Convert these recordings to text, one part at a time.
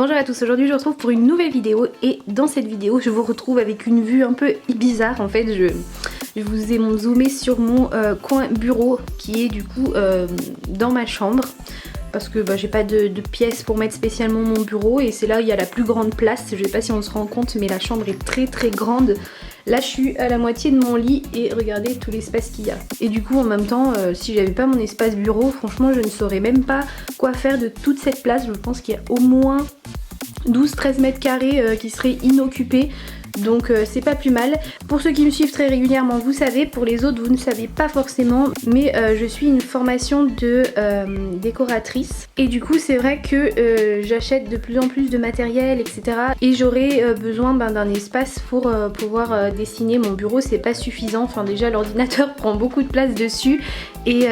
Bonjour à tous, aujourd'hui je vous retrouve pour une nouvelle vidéo et dans cette vidéo je vous retrouve avec une vue un peu bizarre. En fait je vous ai zoomé sur mon coin bureau qui est du coup dans ma chambre parce que j'ai pas de pièce pour mettre spécialement mon bureau et c'est là où il y a la plus grande place. Je sais pas si on se rend compte mais la chambre est très grande. Là je suis à la moitié de mon lit et regardez tout l'espace qu'il y a. Et du coup en même temps si j'avais pas mon espace bureau, franchement je ne saurais même pas quoi faire de toute cette place. Je pense qu'il y a au moins 12-13 mètres carrés qui seraient inoccupés. Donc c'est pas plus mal. Pour ceux qui me suivent très régulièrement vous savez, pour les autres vous ne savez pas forcément, mais je suis une formation de décoratrice et du coup c'est vrai que j'achète de plus en plus de matériel etc et j'aurais besoin d'un espace pour pouvoir dessiner. Mon bureau c'est pas suffisant, enfin déjà l'ordinateur prend beaucoup de place dessus et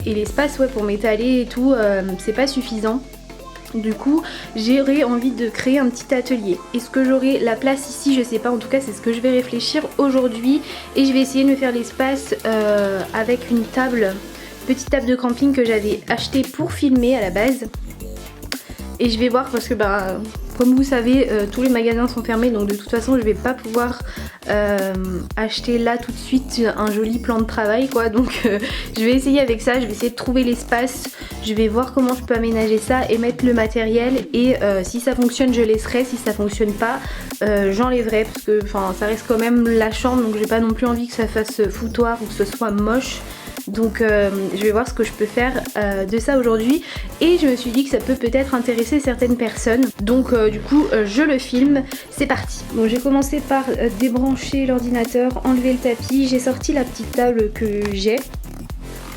l'espace pour m'étaler et tout c'est pas suffisant. Du coup j'aurais envie de créer un petit atelier. Est-ce que j'aurai la place ici? Je sais pas, en tout cas c'est ce que je vais réfléchir aujourd'hui et je vais essayer de me faire l'espace avec une table, petite table de camping que j'avais achetée pour filmer à la base. Et je vais voir parce que comme vous savez tous les magasins sont fermés, donc de toute façon je vais pas pouvoir acheter là tout de suite un joli plan de travail quoi. Donc je vais essayer avec ça, je vais essayer de trouver l'espace, je vais voir comment je peux aménager ça et mettre le matériel et si ça fonctionne je laisserai, si ça fonctionne pas j'enlèverai parce que ça reste quand même la chambre, donc j'ai pas non plus envie que ça fasse foutoir ou que ce soit moche. Donc je vais voir ce que je peux faire de ça aujourd'hui et je me suis dit que ça peut peut-être intéresser certaines personnes. Donc du coup je le filme, c'est parti. Bon, j'ai commencé par débrancher l'ordinateur, enlever le tapis, j'ai sorti la petite table que j'ai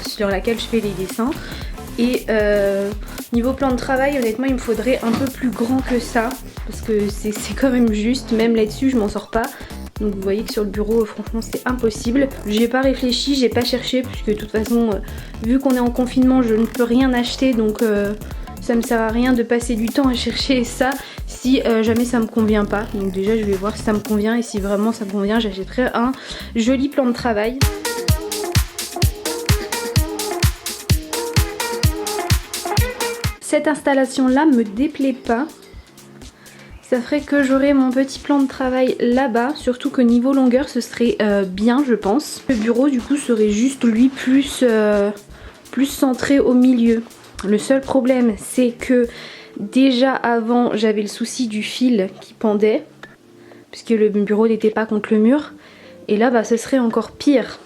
sur laquelle je fais les dessins. Et niveau plan de travail honnêtement il me faudrait un peu plus grand que ça parce que c'est quand même juste, même là-dessus je m'en sors pas. Donc vous voyez que sur le bureau franchement c'est impossible. J'ai pas réfléchi, j'ai pas cherché puisque de toute façon vu qu'on est en confinement je ne peux rien acheter, donc ça me sert à rien de passer du temps à chercher ça si jamais ça me convient pas. Donc déjà je vais voir si ça me convient et si vraiment ça me convient j'achèterai un joli plan de travail. Cette installation là me déplaît pas. Ça ferait que j'aurais mon petit plan de travail là-bas, surtout que niveau longueur ce serait bien je pense. Le bureau du coup serait juste lui plus centré au milieu. Le seul problème c'est que déjà avant j'avais le souci du fil qui pendait, puisque le bureau n'était pas contre le mur. Et là ce serait encore pire.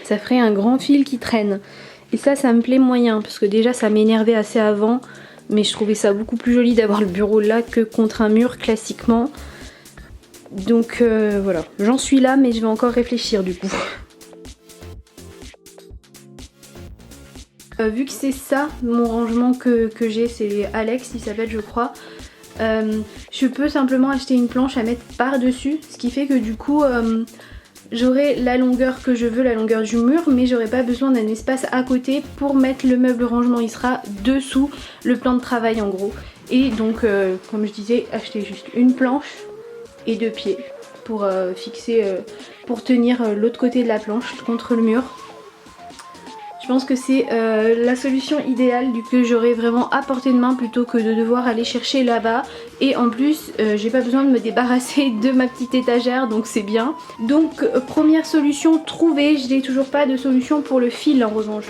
Ça ferait un grand fil qui traîne. Et ça me plaît moyen, parce que déjà ça m'énervait assez avant. Mais je trouvais ça beaucoup plus joli d'avoir le bureau là que contre un mur classiquement. Donc voilà, j'en suis là mais je vais encore réfléchir du coup. Vu que c'est ça mon rangement que j'ai, c'est Alex il s'appelle je crois. Je peux simplement acheter une planche à mettre par dessus, ce qui fait que du coup j'aurai la longueur que je veux, la longueur du mur, mais j'aurai pas besoin d'un espace à côté pour mettre le meuble rangement. Il sera dessous le plan de travail en gros. Et donc comme je disais, acheter juste une planche et deux pieds pour fixer, pour tenir l'autre côté de la planche contre le mur. Je pense que c'est la solution idéale du que j'aurai vraiment à portée de main plutôt que de devoir aller chercher là-bas. Et en plus j'ai pas besoin de me débarrasser de ma petite étagère, donc c'est bien. Donc première solution trouvée, je n'ai toujours pas de solution pour le fil en revanche.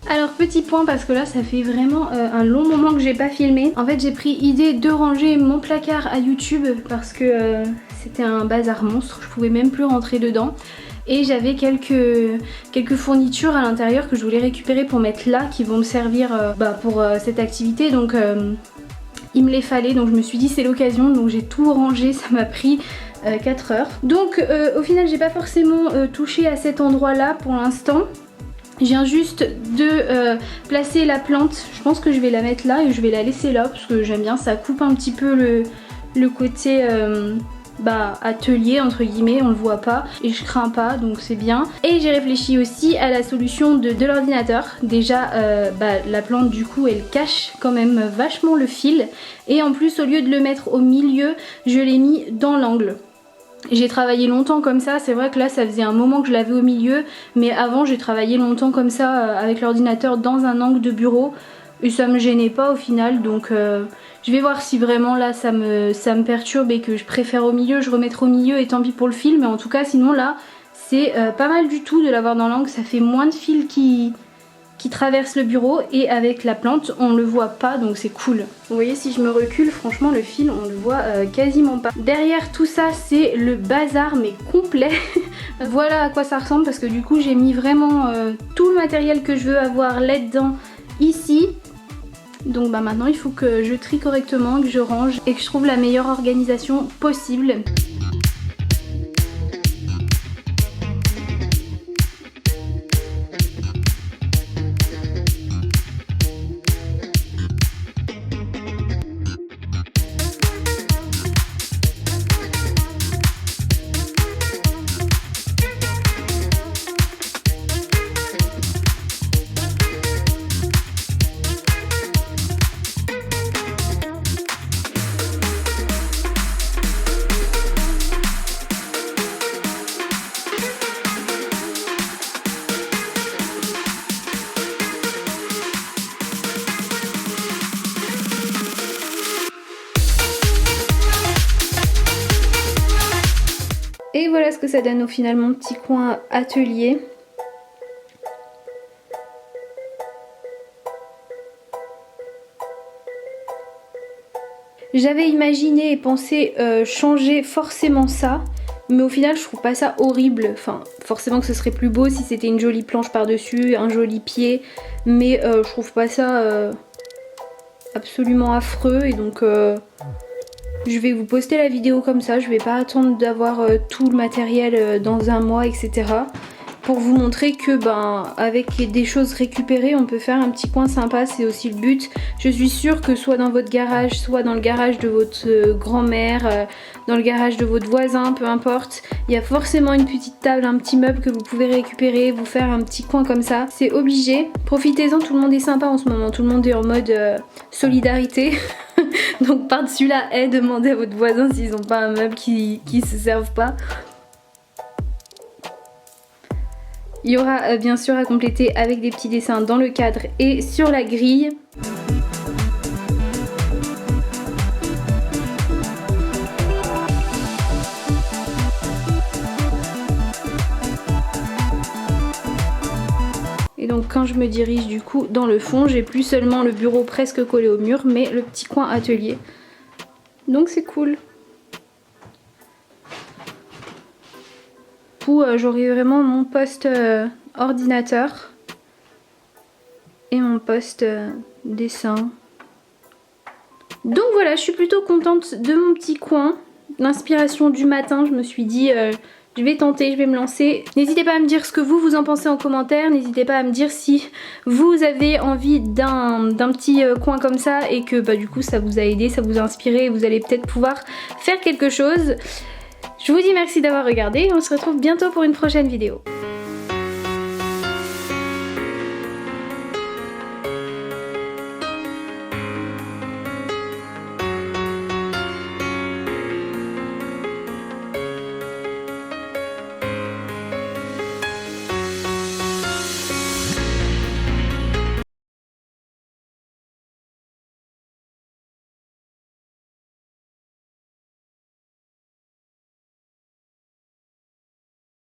Alors petit point parce que là ça fait vraiment un long moment que j'ai pas filmé. En fait j'ai pris idée de ranger mon placard à YouTube parce que c'était un bazar monstre, je pouvais même plus rentrer dedans. Et j'avais quelques fournitures à l'intérieur que je voulais récupérer pour mettre là, qui vont me servir pour cette activité. Donc il me les fallait, donc je me suis dit c'est l'occasion, donc j'ai tout rangé, ça m'a pris 4 heures. Donc au final j'ai pas forcément touché à cet endroit là pour l'instant. Je viens juste de placer la plante, je pense que je vais la mettre là et je vais la laisser là parce que j'aime bien, ça coupe un petit peu le côté atelier entre guillemets, on le voit pas et je crains pas, donc c'est bien. Et j'ai réfléchi aussi à la solution de l'ordinateur. Déjà la plante du coup elle cache quand même vachement le fil et en plus au lieu de le mettre au milieu je l'ai mis dans l'angle. J'ai travaillé longtemps comme ça, c'est vrai que là ça faisait un moment que je l'avais au milieu, mais avant j'ai travaillé longtemps comme ça avec l'ordinateur dans un angle de bureau et ça me gênait pas au final, donc je vais voir si vraiment là ça me perturbe et que je préfère au milieu, je remettrai au milieu et tant pis pour le fil, mais en tout cas sinon là c'est pas mal du tout de l'avoir dans l'angle, ça fait moins de fils qui traverse le bureau et avec la plante on le voit pas, donc c'est cool. Vous voyez, si je me recule, franchement le fil on le voit quasiment pas. Derrière tout ça c'est le bazar mais complet. Voilà à quoi ça ressemble parce que du coup j'ai mis vraiment tout le matériel que je veux avoir là-dedans ici. Donc bah maintenant il faut que je trie correctement, que je range et que je trouve la meilleure organisation possible. Et voilà ce que ça donne au final mon petit coin atelier. J'avais imaginé et pensé changer forcément ça, mais au final je trouve pas ça horrible. Enfin, forcément que ce serait plus beau si c'était une jolie planche par-dessus, un joli pied, mais je trouve pas ça absolument affreux et donc je vais vous poster la vidéo comme ça, je vais pas attendre d'avoir tout le matériel dans un mois, etc. Pour vous montrer que avec des choses récupérées on peut faire un petit coin sympa, c'est aussi le but. Je suis sûre que soit dans votre garage, soit dans le garage de votre grand-mère, dans le garage de votre voisin, peu importe, il y a forcément une petite table, un petit meuble que vous pouvez récupérer, vous faire un petit coin comme ça, c'est obligé. Profitez-en, tout le monde est sympa en ce moment, tout le monde est en mode solidarité. Donc par-dessus là, demandez à votre voisin s'ils n'ont pas un meuble qui se servent pas. Il y aura bien sûr à compléter avec des petits dessins dans le cadre et sur la grille. Et donc quand je me dirige du coup dans le fond, j'ai plus seulement le bureau presque collé au mur, mais le petit coin atelier. Donc c'est cool. Où j'aurai vraiment mon poste ordinateur et mon poste dessin. Donc voilà, je suis plutôt contente de mon petit coin. L'inspiration du matin, je me suis dit je vais tenter, je vais me lancer. N'hésitez pas à me dire ce que vous en pensez en commentaire. N'hésitez pas à me dire si vous avez envie d'un petit coin comme ça et que du coup ça vous a aidé, ça vous a inspiré et vous allez peut-être pouvoir faire quelque chose. Je vous dis merci d'avoir regardé et on se retrouve bientôt pour une prochaine vidéo.